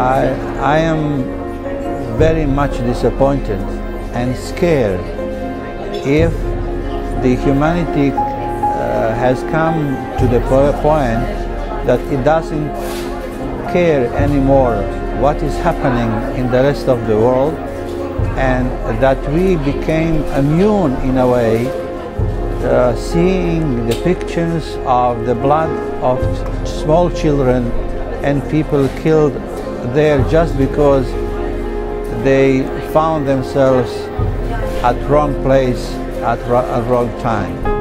I am very much disappointed and scared if the humanity has come to the point that it doesn't care anymore what is happening in the rest of the world, and that we became immune in a way, seeing the pictures of the blood of small children and people killed there just because they found themselves at wrong place at wrong time.